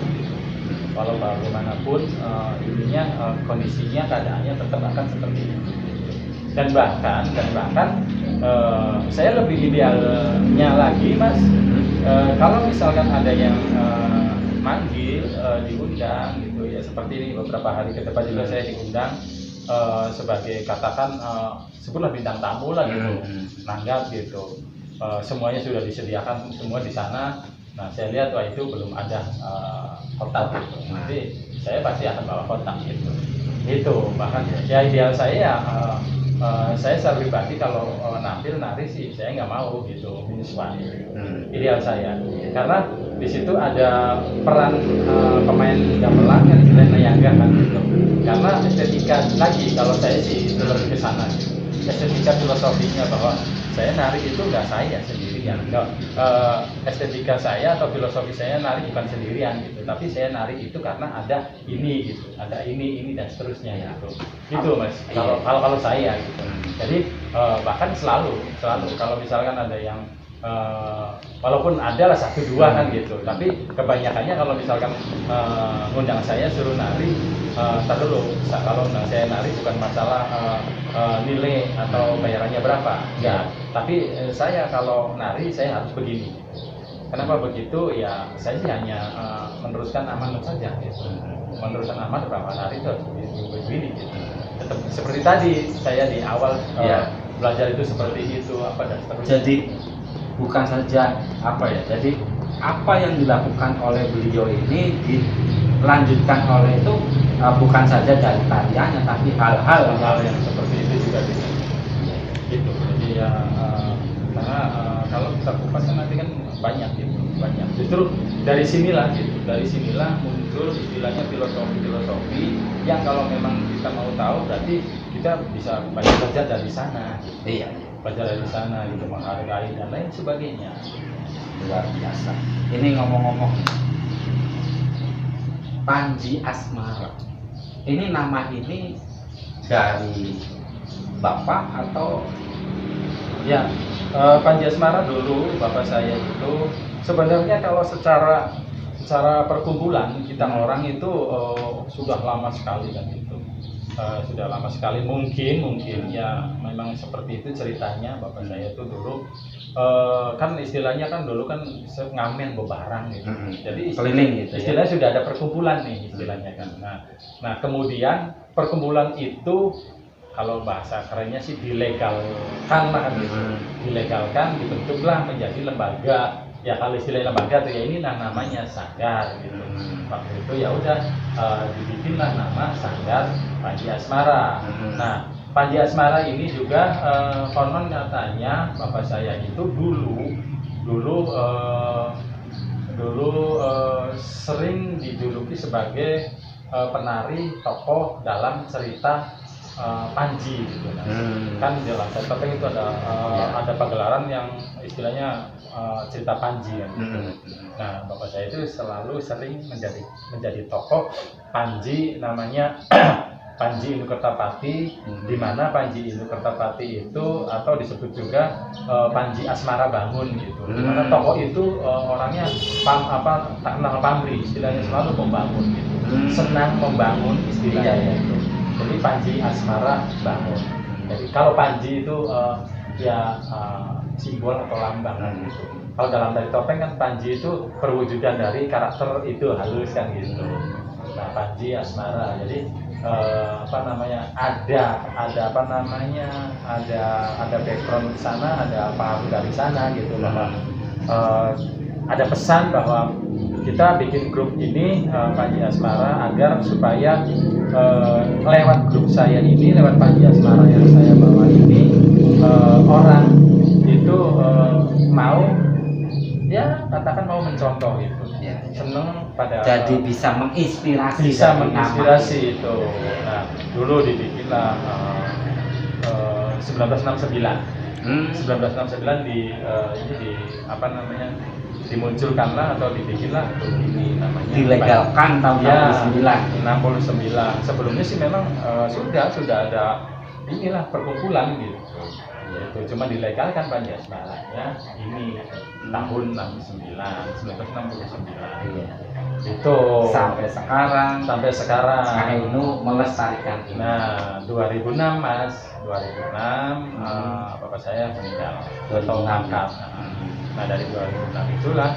S2: Walau bagaimanapun kondisinya, keadaannya tetap akan seperti itu. Dan bahkan saya lebih idealnya lagi mas, kalau misalkan ada yang manggil, diundang gitu ya, seperti ini beberapa hari ke depan juga saya diundang sebagai katakan sebutlah bintang tamu lah gitu, nanggap gitu. Semuanya sudah disediakan semua di sana. Nah saya lihat wah itu belum ada kotak gitu, nanti saya pasti akan bawa kotak gitu. Itu bahkan ya ideal saya saya secara pribadi kalau nampil nari sih saya nggak mau gitu menyusuan ideal saya, karena di situ ada peran pemain gamelan kan istilahnya yangga kan gitu, karena estetika lagi kalau saya sih itu lebih ke sana gitu. Estetika filosofinya bahwa saya nari itu nggak saya sendirian, estetika saya atau filosofi saya nari bukan sendirian gitu, tapi saya nari itu karena ada ini gitu, ada ini dan seterusnya gitu, gitu mas. Kalau saya gitu, jadi bahkan selalu kalau misalkan ada yang walaupun ada lah satu dua kan gitu, tapi kebanyakannya kalau misalkan ngundang saya suruh nari, tar dulu, kalau undang saya nari bukan masalah nilai atau bayarannya berapa, ya. Tapi saya kalau nari saya harus begini. Kenapa begitu? Ya saya sih hanya meneruskan amanat saja gitu. Meneruskan amanat berapa nari itu harus begini gitu. Tetap seperti tadi saya di awal belajar itu seperti itu apa dan seterusnya.
S1: Jadi bukan saja apa ya, jadi apa yang dilakukan oleh beliau ini dilanjutkan oleh itu bukan saja dari tariannya, tapi hal-hal
S2: yang seperti itu juga bisa gitu. Jadi ya karena kalau kita kupas kan nanti kan banyak gitu, banyak. Justru dari sinilah muncul istilahnya filosofi yang kalau memang kita mau tahu berarti kita bisa belajar dari sana.
S1: Iya.
S2: Belajar dari sana gitu, menghargai dan lain sebagainya.
S1: Luar biasa. Ini ngomong-ngomong, Panji Asmara, ini nama ini dari bapak atau?
S2: Ya, Panji Asmara dulu bapak saya itu sebenarnya kalau secara perkumpulan kita orang itu sudah lama sekali kan itu. Sudah lama sekali, mungkin ya memang seperti itu ceritanya. Bapak saya itu dulu kan istilahnya kan dulu kan ngamen bebarang gitu, jadi
S1: keliling gitu,
S2: istilahnya sudah ada perkumpulan nih istilahnya kan. Nah kemudian perkumpulan itu kalau bahasa kerennya sih dilegalkan lah gitu, dilegalkan, dibentuklah menjadi lembaga. Ya kalau istilah lembaga tuh ya ini namanya sanggar gitu. Waktu itu ya udah dibikinlah nama Sanggar Panji Asmara. Nah Panji Asmara ini juga konon katanya bapak saya itu dulu sering dijuluki sebagai penari tokoh dalam cerita Panji gitu. Kan di dalam topeng itu ada pagelaran yang istilahnya cerita Panji kan gitu. Nah bapak saya itu selalu sering menjadi tokoh Panji, namanya Panji Inu Kertapati, di mana Panji Inu Kertapati itu atau disebut juga Panji Asmara Bangun gitu. Di mana tokoh itu orangnya tak kenal pamrih, istilahnya selalu membangun gitu. Senang membangun istilahnya gitu. Jadi Panji Asmara Bangun. Jadi kalau Panji itu simbol atau lambang gitu. Kalau dalam tari topeng kan Panji itu perwujudan dari karakter itu halus kan gitu. Nah Panji Asmara, jadi ada background di sana, ada pengaruh dari sana gitu, bahwa ada pesan bahwa kita bikin grup ini Panji Asmara agar supaya lewat grup saya ini, lewat Panji Asmara yang saya bawa ini, orang itu mau ya katakan mau mencontoh itu, seneng pada,
S1: jadi bisa menginspirasi
S2: itu. Nah dulu dibikinlah 1969 dimunculkanlah atau dibikinlah ini namanya
S1: dilegalkan tahun
S2: 69. Sebelumnya sih memang sudah ada inilah perkumpulan gitu. Itu cuma dilegalkan Panji Asmara ya ini tahun 1969. Itu
S1: sampai sekarang
S2: sampai sekarang.
S1: Kang Inu melestarikan ini.
S2: Nah, 2006 Mas, 2006 bapak saya meninggal.
S1: 2006.
S2: Nah, dari 2006 itulah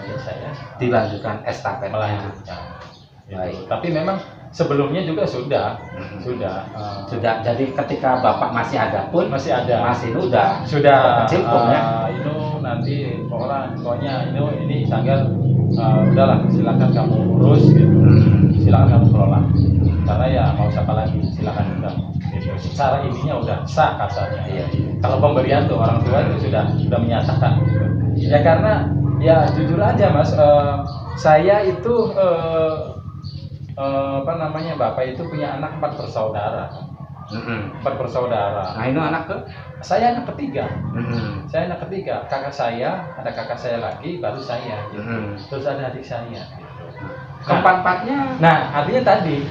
S2: ya saya
S1: Dilanjutkan estafet
S2: melanjutkan. Gitu.
S1: Baik.
S2: Tapi memang sebelumnya juga sudah.
S1: Sudah. Jadi ketika bapak masih ada pun
S2: Masih ada.
S1: Mas Inu udah
S2: Sudah.
S1: kecimpung ya.
S2: Itu nanti pokoknya ini Sanggar udahlah silakan kamu urus gitu. Silakan kamu kelola. Karena ya mau siapa lagi, silakan udah. Gitu. Secara ininya udah sah kasarnya.
S1: Iya.
S2: Kalau pemberian tuh orang tua itu sudah menyatakan gitu. Ya karena ya jujur aja Mas, saya itu apa namanya, bapak itu punya anak 4 bersaudara. 4 bersaudara.
S1: Nah, ini anak ke?
S2: Saya anak ketiga. Saya anak ketiga. Kakak saya, ada kakak saya lagi, baru saya. Gitu. Terus ada adik saya. Gitu.
S1: Keempat-empatnya.
S2: Nah, artinya tadi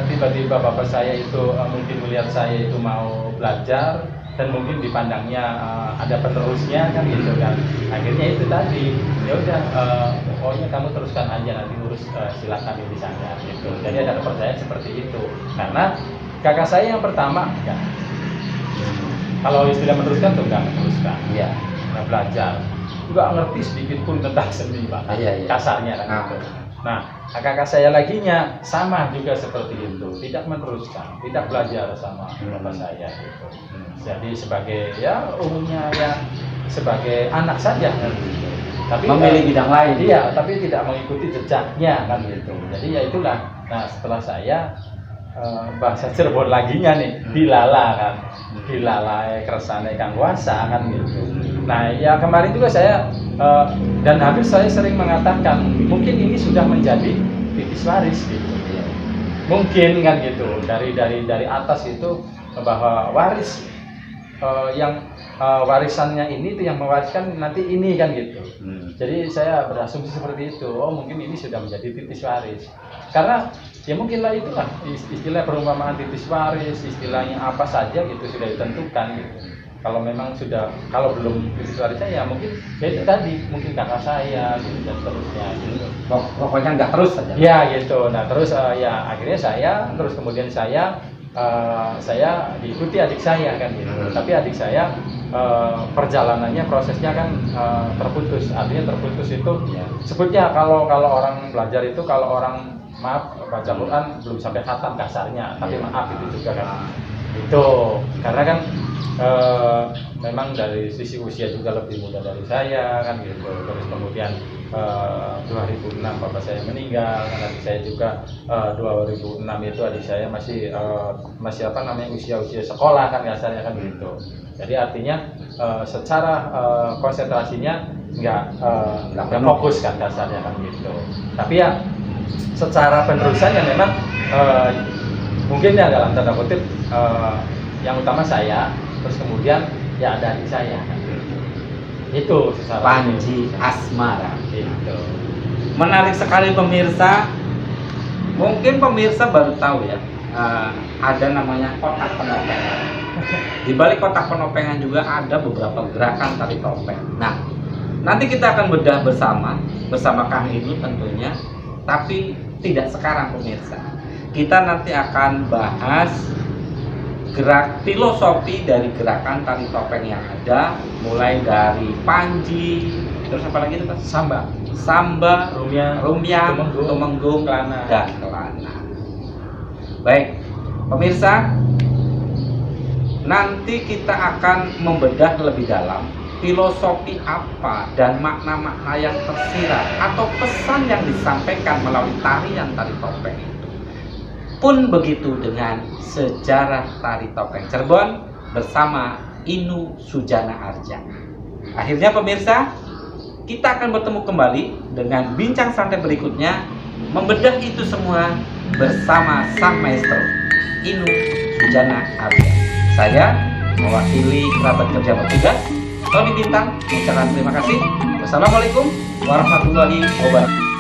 S2: tiba-tiba bapak saya itu mungkin melihat saya itu mau belajar dan mungkin dipandangnya ada penerusnya kan gitu kan. Akhirnya itu tadi, ya udah pokoknya kamu teruskan aja, nanti urus silakan di sana gitu. Jadi ada kepercayaan seperti itu. Karena kakak saya yang pertama enggak. Kalau istilah meneruskan tuh enggak meneruskan.
S1: Iya.
S2: Nggak belajar. Enggak ngerti sedikit pun tentang seni, Pak.
S1: Iya.
S2: Kasarnya kan gitu. Nah, kakak saya laginya sama juga seperti itu, tidak meneruskan, tidak belajar sama bapak saya gitu. Jadi sebagai ya umumnya ya sebagai anak saja kan gitu. Tapi
S1: Memilih bidang lain.
S2: Iya, tapi tidak mengikuti jejaknya kan gitu. Jadi ya itulah. Nah, setelah saya bahasa Cirebon laginya nih, dilala kan. Dilala keresane kang kuasa kan gitu. Nah, ya kemarin juga saya dan hampir saya sering mengatakan mungkin ini sudah menjadi titis waris gitu. Mungkin kan gitu. Dari atas itu bahwa waris yang warisannya ini tuh yang mewariskan nanti ini kan gitu. Jadi saya berasumsi seperti itu. Oh, mungkin ini sudah menjadi titis waris. Karena ya mungkinlah itulah istilah perumpamaan titis waris, istilahnya apa saja gitu sudah ditentukan gitu. Kalau memang sudah, kalau belum titis warisnya ya mungkin ya itu tadi, mungkin kakak saya gitu dan seterusnya gitu.
S1: Pokoknya nggak terus saja.
S2: Ya gitu. Nah terus ya akhirnya terus kemudian saya diikuti adik saya kan gitu. Tapi adik saya perjalanannya prosesnya kan terputus. Artinya terputus itu sebutnya kalau orang belajar itu, kalau orang maaf baca Quran belum sampai khatam kasarnya, tapi maaf itu juga kan itu karena kan memang dari sisi usia juga lebih muda dari saya kan gitu. Terus kemudian 2006 bapak saya meninggal, kan adik saya juga 2006 itu adik saya masih apa namanya usia sekolah kan kasarnya kan gitu. Jadi artinya secara konsentrasinya nggak fokus kan kasarnya kan gitu. Tapi ya secara penerusan yang memang mungkin ya dalam tanda kutip yang utama saya, terus kemudian ya ada adik saya kan. Itu secara
S1: Panji Asmara.
S2: itu.
S1: Menarik sekali pemirsa. Mungkin pemirsa baru tahu ya, ada namanya kotak penopengan. Di balik kotak penopengan juga ada beberapa gerakan tari topeng. Nah, nanti kita akan bedah bersama Kang Inu tentunya. Tapi tidak sekarang pemirsa. Kita nanti akan bahas filosofi dari gerakan tari topeng yang ada, mulai dari Panji, terus apa lagi itu Pak? Samba, Rumyang, Tumenggung,
S2: Kelana.
S1: dan Kelana. Baik, pemirsa, nanti kita akan membedah lebih dalam filosofi apa dan makna-makna yang tersirat atau pesan yang disampaikan melalui tarian tari topeng itu. Pun begitu dengan sejarah tari topeng Cirebon bersama Inu Sujana Arja. Akhirnya pemirsa, kita akan bertemu kembali dengan bincang santai berikutnya, membedah itu semua bersama sang maestro Inu Sujana Arja. Saya mewakili kerabat kerja petugas Tony Bintang mengucapkan terima kasih. Wassalamualaikum warahmatullahi wabarakatuh.